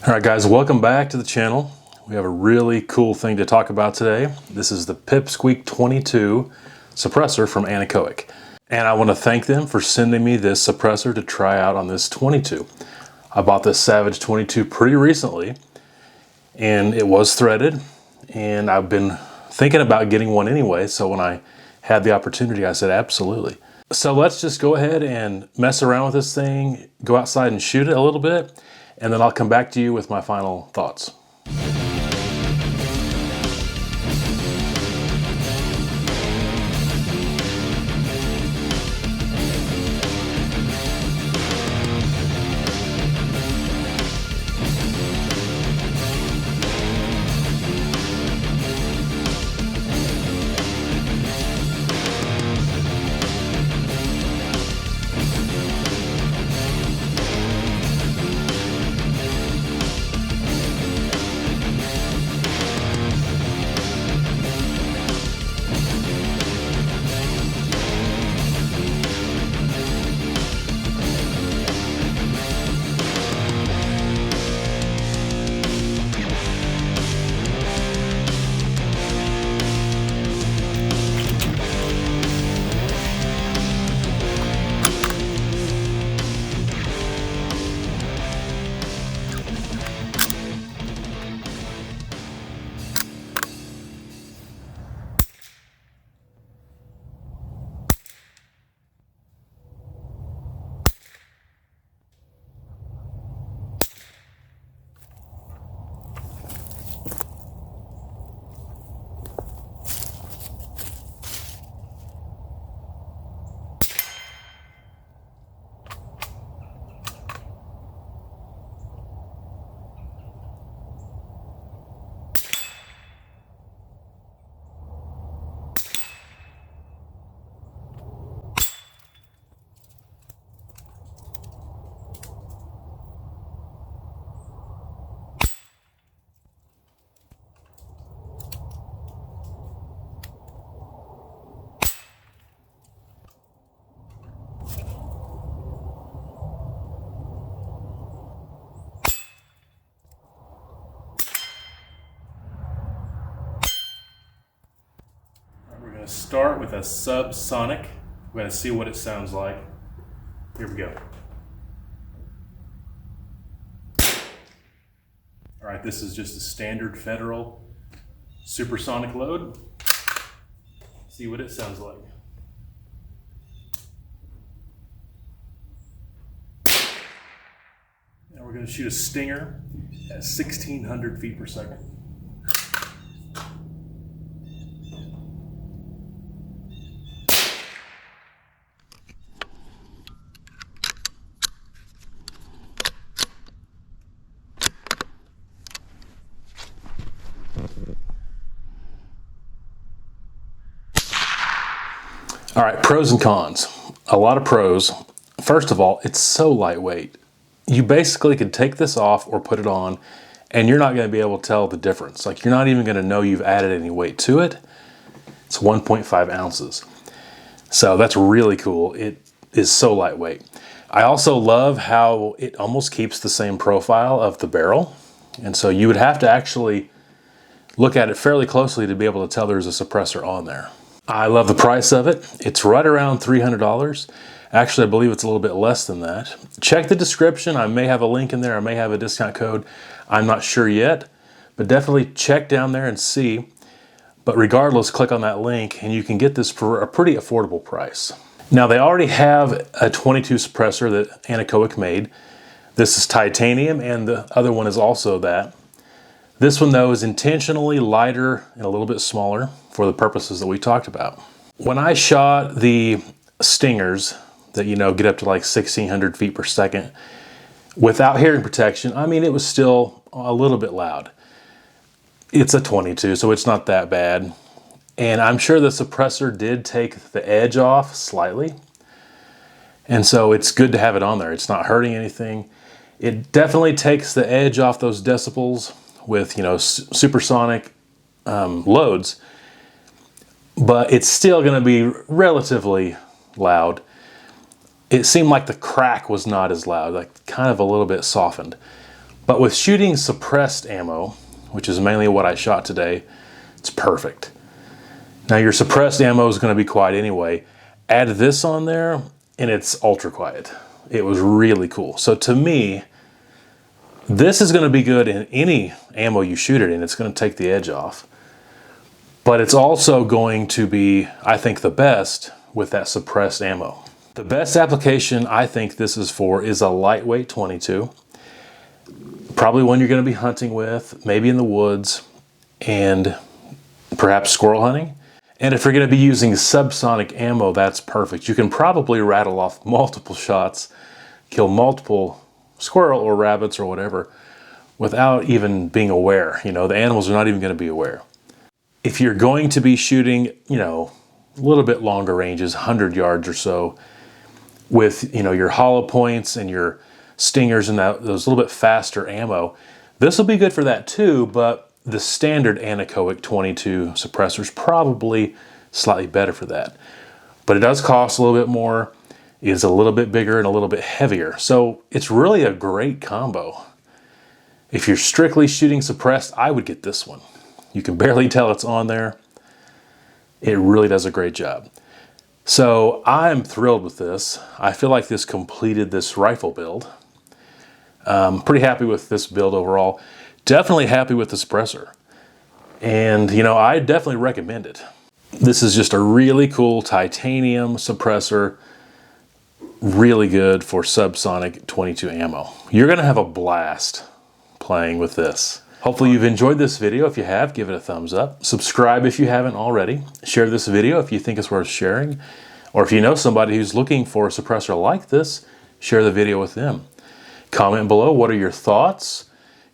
All right guys, welcome back to the channel. We have a really cool thing to talk about today. This is the PipSqueak 22 suppressor from Anechoic. And I want to thank them for sending me this suppressor to try out on this 22. I bought this Savage 22 pretty recently and it was threaded, and I've been thinking about getting one anyway, so when I had the opportunity I said absolutely. So let's just go ahead and mess around with this thing, go outside and shoot it a little bit, and then I'll come back to you with my final thoughts. We're going to start with a subsonic. We're going to see what it sounds like. Here we go. All right, this is just a standard Federal supersonic load. See what it sounds like. Now we're going to shoot a stinger at 1,600 feet per second. All right, pros and cons. A lot of pros. First of all, it's so lightweight. You basically can take this off or put it on and you're not going to be able to tell the difference. Like, you're not even going to know you've added any weight to it. It's 1.5 ounces. So that's really cool. It is so lightweight. I also love how it almost keeps the same profile of the barrel. And so you would have to actually look at it fairly closely to be able to tell there's a suppressor on there. I love the price of it. It's right around $300. Actually, I believe it's a little bit less than that. Check the description. I may have a link in there. I may have a discount code. I'm not sure yet, but definitely check down there and see. But regardless, click on that link and you can get this for a pretty affordable price. Now, they already have a 22 suppressor that Anechoic made. This is titanium and the other one is also that. This one, though, is intentionally lighter and a little bit smaller for the purposes that we talked about. When I shot the stingers that, you know, get up to like 1,600 feet per second without hearing protection, I mean, it was still a little bit loud. It's a 22, so it's not that bad. And I'm sure the suppressor did take the edge off slightly. And so it's good to have it on there. It's not hurting anything. It definitely takes the edge off those decibels with, you know, supersonic loads, but it's still going to be relatively loud. It seemed like the crack was not as loud, like kind of a little bit softened. But with shooting suppressed ammo, which is mainly what I shot today, it's perfect. Now your suppressed ammo is going to be quiet anyway. Add this on there and it's ultra quiet. It was really cool. So to me, this is going to be good in any ammo you shoot it in. It's going to take the edge off. But it's also going to be, I think, the best with that suppressed ammo. The best application I think this is for is a lightweight 22. Probably one you're going to be hunting with, maybe in the woods, and perhaps squirrel hunting. And if you're going to be using subsonic ammo, that's perfect. You can probably rattle off multiple shots, kill multiple squirrel or rabbits or whatever without even being aware. You know, the animals are not even going to be aware. If you're going to be shooting, you know, a little bit longer ranges, 100 yards or so, with, you know, your hollow points and your stingers and those little bit faster ammo, this will be good for that too, but the standard Anechoic 22 suppressor is probably slightly better for that. But it does cost a little bit more, is a little bit bigger and a little bit heavier. So it's really a great combo. If you're strictly shooting suppressed, I would get this one. You can barely tell it's on there. It really does a great job. So I'm thrilled with this. I feel like this completed this rifle build. Pretty happy with this build overall. Definitely happy with the suppressor. And, you know, I definitely recommend it. This is just a really cool titanium suppressor. Really good for subsonic 22 ammo. You're going to have a blast playing with this. Hopefully you've enjoyed this video. If you have, give it a thumbs up. Subscribe if you haven't already. Share this video if you think it's worth sharing. Or if you know somebody who's looking for a suppressor like this, share the video with them. Comment below, what are your thoughts?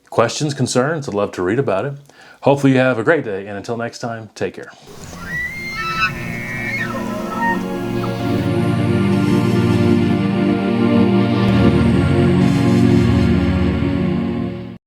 Questions, concerns, I'd love to read about it. Hopefully you have a great day, and until next time, take care.